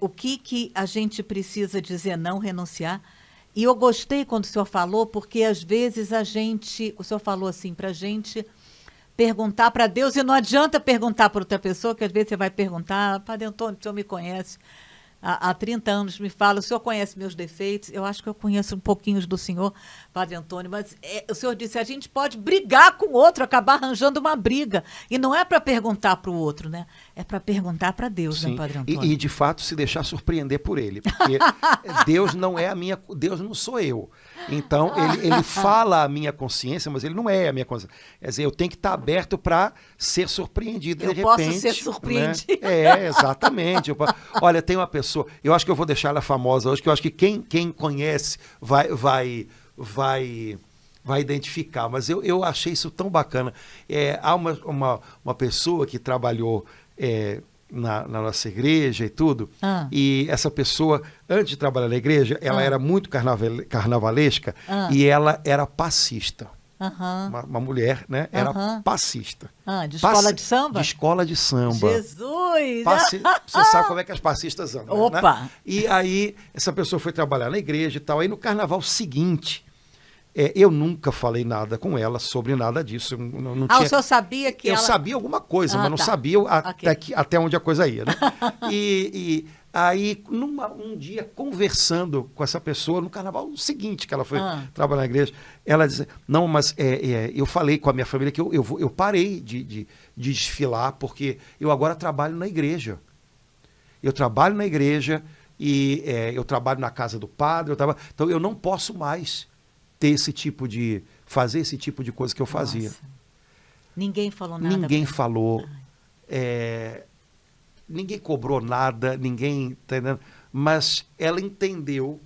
o que a gente precisa dizer não, renunciar. E eu gostei quando o senhor falou, porque às vezes o senhor falou assim, para a gente perguntar para Deus, e não adianta perguntar para outra pessoa, que às vezes você vai perguntar, Padre Antônio, o senhor me conhece há 30 anos, me fala, o senhor conhece meus defeitos? Eu acho que eu conheço um pouquinho do senhor, Padre Antônio, mas o senhor disse, a gente pode brigar com o outro, acabar arranjando uma briga. E não é para perguntar para o outro, né? É para perguntar para Deus, Sim. Né, Padre Antônio? E, de fato, se deixar surpreender por Ele. Porque Deus não é Deus não sou eu. Então, ele fala a minha consciência, mas ele não é a minha consciência. Quer dizer, eu tenho que estar aberto para ser surpreendido. Eu de posso repente, ser surpreendido. Né? Exatamente. Olha, tem uma pessoa, eu acho que eu vou deixar ela famosa hoje, que eu acho que quem conhece vai identificar, mas eu achei isso tão bacana. Há uma pessoa que trabalhou na nossa igreja e tudo, e essa pessoa, antes de trabalhar na igreja, ela era muito carnavalesca e ela era passista. Uma mulher, né? Era passista. De escola de samba? De escola de samba. Jesus! Você sabe como é que as passistas andam, Opa! Né? E aí, essa pessoa foi trabalhar na igreja e tal. Aí, no carnaval seguinte, eu nunca falei nada com ela sobre nada disso. Não tinha... o senhor sabia que Eu sabia alguma coisa, mas não sabia até onde a coisa ia, né? E aí, um dia, conversando com essa pessoa, no carnaval seguinte que ela foi trabalhar na igreja, ela disse, não, mas eu falei com a minha família que eu parei de desfilar, porque eu agora trabalho na igreja. Eu trabalho na igreja e eu trabalho na casa do padre, então eu não posso mais fazer esse tipo de coisa que eu fazia. Nossa. Ninguém falou nada. Ninguém falou. Ninguém cobrou nada, ninguém, tá entendendo? Mas ela entendeu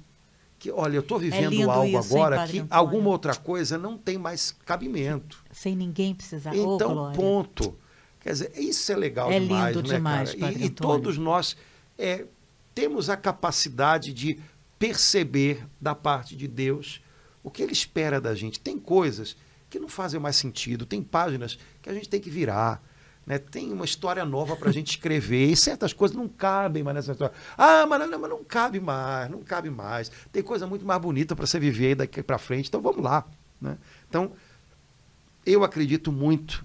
que, olha, eu estou vivendo lindo algo isso, hein, agora Padre que Antônio? alguma outra coisa não tem mais cabimento. Sem ninguém precisar. Ô, Então, glória. ponto. Quer dizer, isso é legal É demais, lindo né, demais, cara? Padre E Antônio. todos nós temos a capacidade de perceber da parte de Deus o que Ele espera da gente. Tem coisas que não fazem mais sentido, tem páginas que a gente tem que virar, né? Tem uma história nova para a gente escrever, e certas coisas não cabem mais nessa história. Ah, mas não cabe mais, não cabe mais. Tem coisa muito mais bonita para você viver daqui para frente, então vamos lá, né? Então, eu acredito muito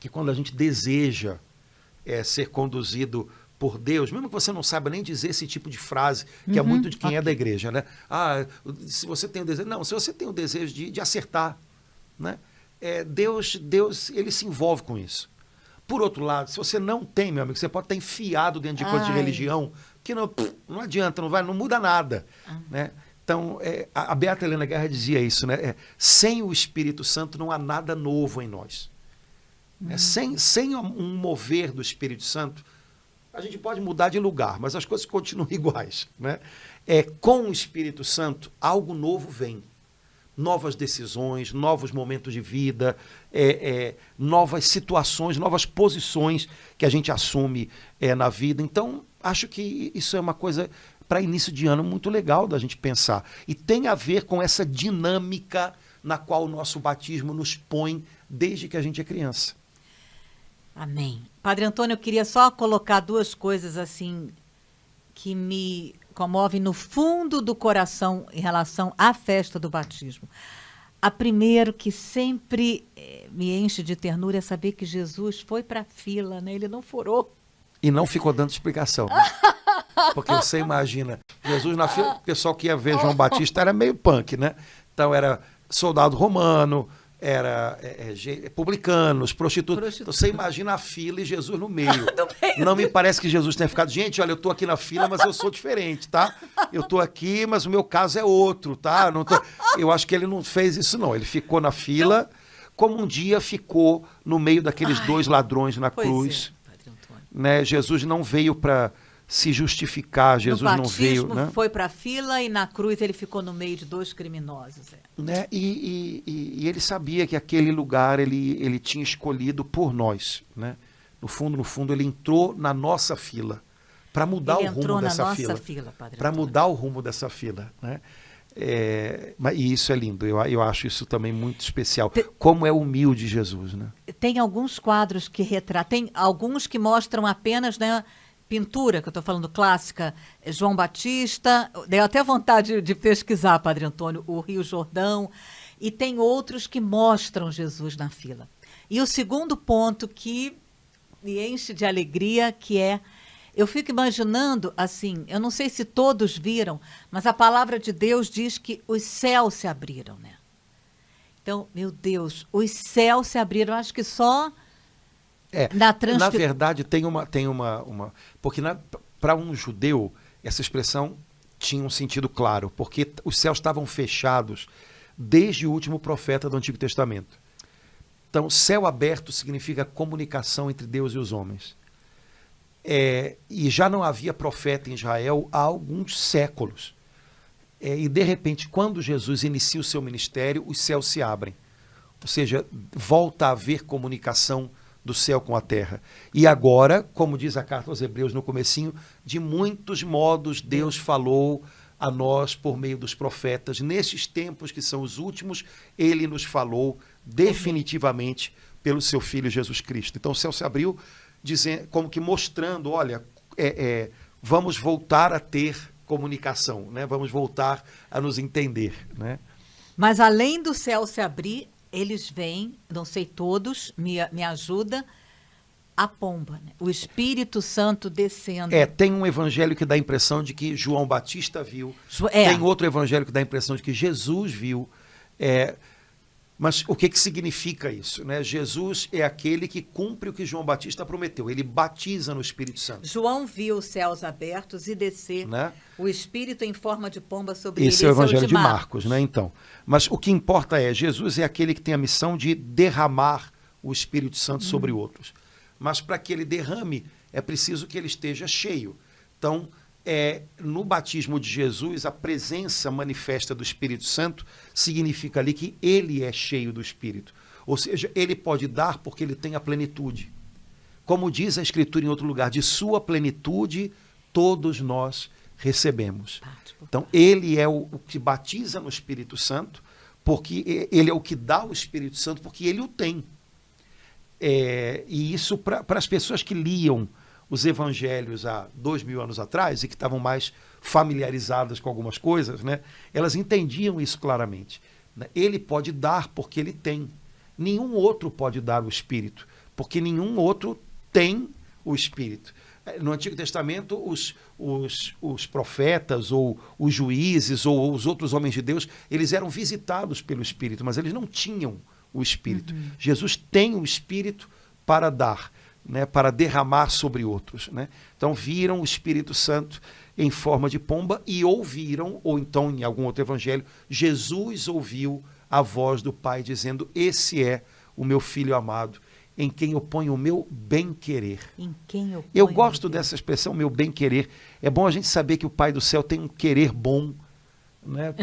que quando a gente deseja ser conduzido por Deus, mesmo que você não saiba nem dizer esse tipo de frase, que é muito de quem é da igreja, né? Ah, se você tem o desejo... Não, se você tem o desejo de acertar, né? Deus, ele se envolve com isso. Por outro lado, se você não tem, meu amigo, você pode estar enfiado dentro de coisa de religião, que não adianta, não muda nada, né? Então, a Beata Helena Guerra dizia isso, né? Sem o Espírito Santo não há nada novo em nós. Sem um mover do Espírito Santo, a gente pode mudar de lugar, mas as coisas continuam iguais, né? Com o Espírito Santo, algo novo vem. Novas decisões, novos momentos de vida, novas situações, novas posições que a gente assume na vida. Então, acho que isso é uma coisa para início de ano muito legal da gente pensar. E tem a ver com essa dinâmica na qual o nosso batismo nos põe desde que a gente é criança. Amém. Padre Antônio, eu queria só colocar duas coisas assim que me comovem no fundo do coração em relação à festa do batismo. A primeira que sempre me enche de ternura é saber que Jesus foi para a fila, né? Ele não furou. E não ficou dando explicação. Né? Porque você imagina, Jesus na fila, o pessoal que ia ver João Batista era meio punk, né? Então era soldado romano, era publicanos, prostitutas. Então, você imagina a fila e Jesus no meio. Não me parece que Jesus tenha ficado, gente, olha, eu estou aqui na fila, mas eu sou diferente, tá? Eu estou aqui, mas o meu caso é outro, tá? Eu acho que ele não fez isso, não. Ele ficou na fila, como um dia ficou no meio daqueles dois ladrões na cruz. Né? Jesus não veio para se justificar, Jesus não veio... No batismo foi para a fila e na cruz ele ficou no meio de dois criminosos. Né? E ele sabia que aquele lugar ele tinha escolhido por nós. Né? No fundo, ele entrou na nossa fila para mudar o rumo dessa fila. Para mudar o rumo dessa fila. Né? E isso é lindo, eu acho isso também muito especial. Como é humilde Jesus. Né? Tem alguns quadros que retratam, tem alguns que mostram apenas... né, pintura, que eu estou falando clássica, João Batista, deu até vontade de pesquisar, Padre Antônio, o Rio Jordão, e tem outros que mostram Jesus na fila. E o segundo ponto que me enche de alegria, que eu fico imaginando, assim, eu não sei se todos viram, mas a palavra de Deus diz que os céus se abriram, né? Então, meu Deus, os céus se abriram, acho que só... Na verdade, tem uma porque para um judeu, essa expressão tinha um sentido claro, porque os céus estavam fechados desde o último profeta do Antigo Testamento. Então, céu aberto significa comunicação entre Deus e os homens. E já não havia profeta em Israel há alguns séculos. E, de repente, quando Jesus inicia o seu ministério, os céus se abrem. Ou seja, volta a haver comunicação do céu com a terra. E agora, como diz a carta aos Hebreus no comecinho, de muitos modos Deus falou a nós por meio dos profetas. Nesses tempos que são os últimos, ele nos falou definitivamente pelo seu Filho Jesus Cristo. Então o céu se abriu, dizendo, como que mostrando, olha, vamos voltar a ter comunicação, né? Vamos voltar a nos entender. Né? Mas além do céu se abrir, eles vêm, não sei todos, me ajuda, a pomba, né? O Espírito Santo descendo. Tem um evangelho que dá a impressão de que João Batista viu, tem outro evangelho que dá a impressão de que Jesus viu, mas o que significa isso? Né? Jesus é aquele que cumpre o que João Batista prometeu, ele batiza no Espírito Santo. João viu os céus abertos e descer, né? O Espírito em forma de pomba sobre ele. Esse é o evangelho de Marcos, né? Então, mas o que importa Jesus é aquele que tem a missão de derramar o Espírito Santo sobre outros. Mas para que ele derrame, é preciso que ele esteja cheio. Então, no batismo de Jesus, a presença manifesta do Espírito Santo significa ali que ele é cheio do Espírito. Ou seja, ele pode dar porque ele tem a plenitude. Como diz a Escritura em outro lugar, de sua plenitude todos nós recebemos. Então, ele é o que batiza no Espírito Santo, porque ele é o que dá o Espírito Santo, porque ele o tem. E isso, para as pessoas que liam os evangelhos há 2000 anos atrás e que estavam mais familiarizadas com algumas coisas, né, elas entendiam isso claramente. Ele pode dar porque ele tem. Nenhum outro pode dar o Espírito, porque nenhum outro tem o Espírito. No Antigo Testamento, os profetas, ou os juízes, ou os outros homens de Deus, eles eram visitados pelo Espírito, mas eles não tinham o Espírito. Jesus tem o Espírito para dar, né, para derramar sobre outros. Né? Então, viram o Espírito Santo em forma de pomba e ouviram, ou então em algum outro evangelho, Jesus ouviu a voz do Pai dizendo: esse é o meu Filho amado, em quem eu ponho o meu bem-querer. Eu gosto dessa expressão, meu bem-querer. É bom a gente saber que o Pai do céu tem um querer bom, né,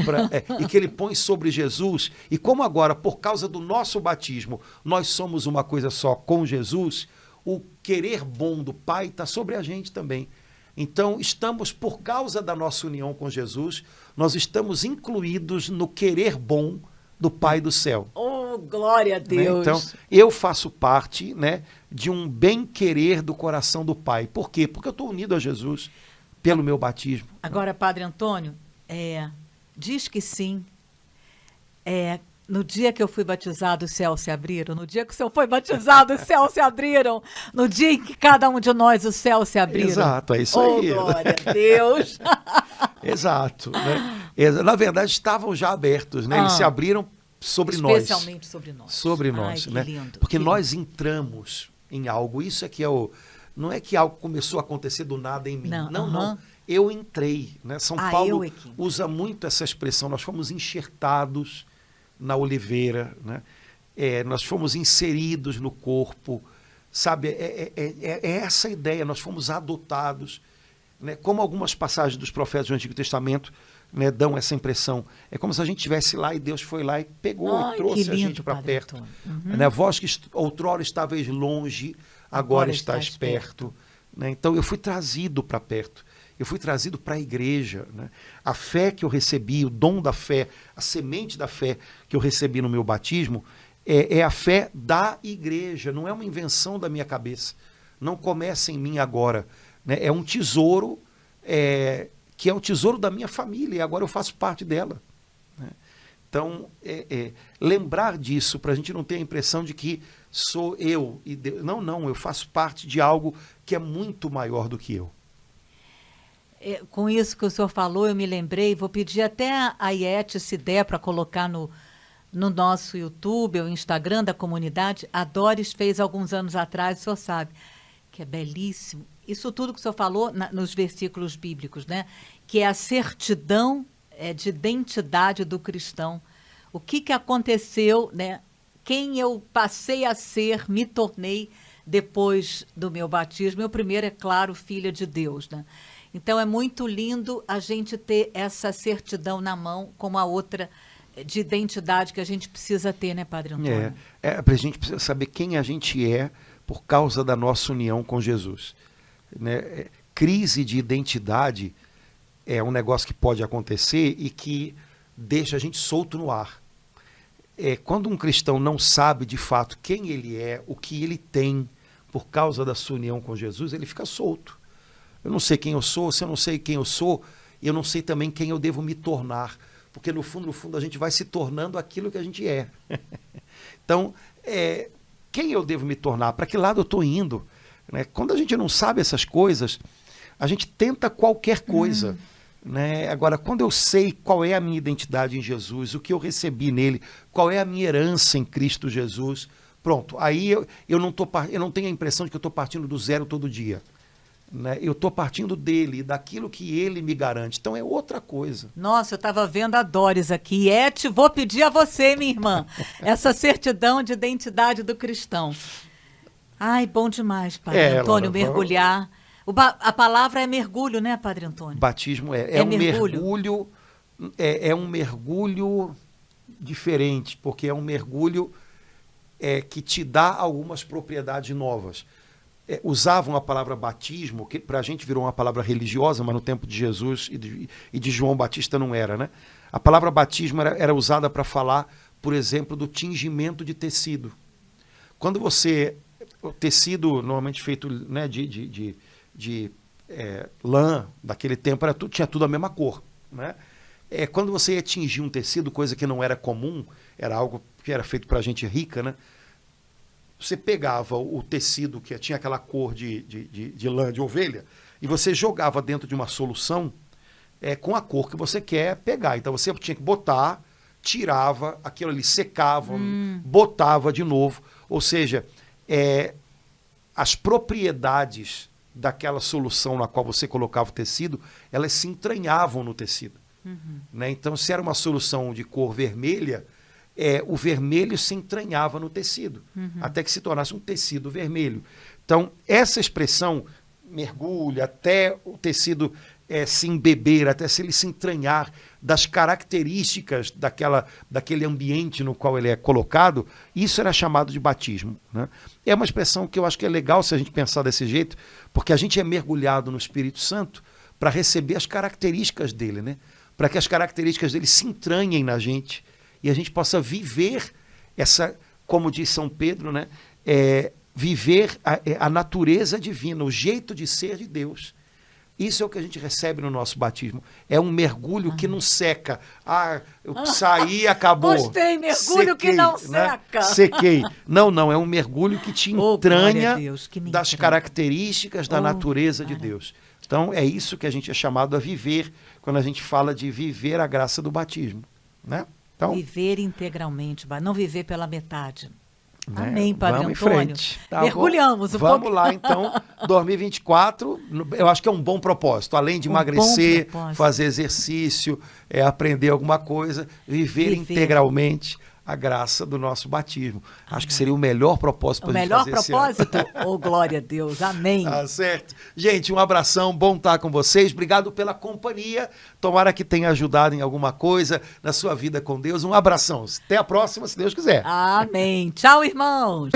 e que ele põe sobre Jesus. E como agora, por causa do nosso batismo, nós somos uma coisa só com Jesus, o querer bom do Pai está sobre a gente também. Então, estamos, por causa da nossa união com Jesus, nós estamos incluídos no querer bom do Pai do céu. Oh, glória a Deus! Né? Então, eu faço parte, né, de um bem-querer do coração do Pai. Por quê? Porque eu estou unido a Jesus pelo meu batismo. Agora, Padre Antônio, diz que sim. No dia que eu fui batizado, os céus se abriram. No dia que o senhor foi batizado, os céus se abriram. No dia em que cada um de nós, os céus se abriram. Exato, é isso aí. Oh, glória a Deus! Exato. Né? Na verdade, estavam já abertos, né? Eles se abriram sobre nós. Especialmente sobre nós. Sobre nós, Ai, né? que lindo, porque que nós entramos em algo. Isso é que é não é que algo começou a acontecer do nada em mim. Não. Eu entrei, né? São Paulo usa muito essa expressão. Nós fomos enxertados na oliveira, né? Nós fomos inseridos no corpo, sabe? É essa ideia. Nós fomos adotados, né? Como algumas passagens dos profetas do Antigo Testamento, né, dão essa impressão. É como se a gente estivesse lá e Deus foi lá e pegou e trouxe a gente para perto. Né? Vós que outrora estavais longe, agora estáis perto. Né? Então eu fui trazido para perto. Eu fui trazido para a igreja. Né? A fé que eu recebi, o dom da fé, a semente da fé que eu recebi no meu batismo, é a fé da igreja, não é uma invenção da minha cabeça. Não começa em mim agora. Né? É um tesouro que é o tesouro da minha família, e agora eu faço parte dela. Né? Então, lembrar disso, para a gente não ter a impressão de que sou eu e Deus. Não, eu faço parte de algo que é muito maior do que eu. Com isso que o senhor falou, eu me lembrei, vou pedir até a Iete, se der, para colocar no nosso YouTube, ou Instagram da comunidade. A Doris fez alguns anos atrás, o senhor sabe, que é belíssimo. Isso tudo que o senhor falou nos versículos bíblicos, né? Que é a certidão de identidade do cristão. O que aconteceu, né? Quem eu passei a ser, me tornei depois do meu batismo. Eu primeiro, é claro, filha de Deus, né? Então, é muito lindo a gente ter essa certidão na mão, como a outra de identidade que a gente precisa ter, né, Padre Antônio? A gente precisa saber quem a gente é por causa da nossa união com Jesus. Né? Crise de identidade é um negócio que pode acontecer e que deixa a gente solto no ar. Quando um cristão não sabe de fato quem ele é, o que ele tem por causa da sua união com Jesus, ele fica solto. Eu não sei quem eu sou, se eu não sei quem eu sou, eu não sei também quem eu devo me tornar, porque no fundo, a gente vai se tornando aquilo que a gente é. Então, quem eu devo me tornar? Para que lado eu estou indo? Né? Quando a gente não sabe essas coisas, a gente tenta qualquer coisa. Né? Agora, quando eu sei qual é a minha identidade em Jesus, o que eu recebi nele, qual é a minha herança em Cristo Jesus, pronto, aí eu não tenho a impressão de que eu estou partindo do zero todo dia. Né? Eu estou partindo dele, daquilo que ele me garante. Então é outra coisa. Nossa, eu estava vendo a Doris aqui. Iete, vou pedir a você, minha irmã, essa certidão de identidade do cristão. Ai, bom demais, Padre Antônio, mergulhar A palavra é mergulho, né, Padre Antônio? Batismo É um mergulho. mergulho, é um mergulho diferente, porque é um mergulho que te dá algumas propriedades novas. Usavam a palavra batismo, que para a gente virou uma palavra religiosa, mas no tempo de Jesus e de João Batista não era, né? A palavra batismo era usada para falar, por exemplo, do tingimento de tecido. Quando o tecido normalmente feito, né, de lã, daquele tempo, tinha tudo a mesma cor, né? Quando você ia tingir um tecido, coisa que não era comum, era algo que era feito para gente rica, né? Você pegava o tecido que tinha aquela cor de lã de ovelha e você jogava dentro de uma solução com a cor que você quer pegar. Então você tinha que botar, tirava, aquilo ali secava, botava de novo. Ou seja, as propriedades daquela solução na qual você colocava o tecido, elas se entranhavam no tecido. Né? Então, se era uma solução de cor vermelha, o vermelho se entranhava no tecido, até que se tornasse um tecido vermelho. Então, essa expressão, mergulha, até o tecido se embeber, até se ele se entranhar das características daquele ambiente no qual ele é colocado, isso era chamado de batismo. Né? É uma expressão que eu acho que é legal se a gente pensar desse jeito, porque a gente é mergulhado no Espírito Santo para receber as características dele, né? Para que as características dele se entranhem na gente e a gente possa viver essa, como diz São Pedro, né? Viver a natureza divina, o jeito de ser de Deus. Isso é o que a gente recebe no nosso batismo. É um mergulho que não seca. Eu saí e acabou. Gostei, mergulho que não seca. Né? Sequei. Não, é um mergulho que te entranha Deus, que das características da natureza de Deus. Então, é isso que a gente é chamado a viver quando a gente fala de viver a graça do batismo. Né? Então, viver integralmente, não viver pela metade. Né? Amém, Padre Vamos Antônio. Em frente. Tá Mergulhamos bom? Vamos lá, então. 2024, eu acho que é um bom propósito. Além de emagrecer, fazer exercício, aprender alguma coisa, viver integralmente a graça do nosso batismo. Acho que seria o melhor propósito para a gente fazer esse ano. O melhor propósito? Oh, glória a Deus. Amém. Tá certo. Gente, um abração, bom estar com vocês. Obrigado pela companhia. Tomara que tenha ajudado em alguma coisa na sua vida com Deus. Um abração. Até a próxima, se Deus quiser. Amém. Tchau, irmãos.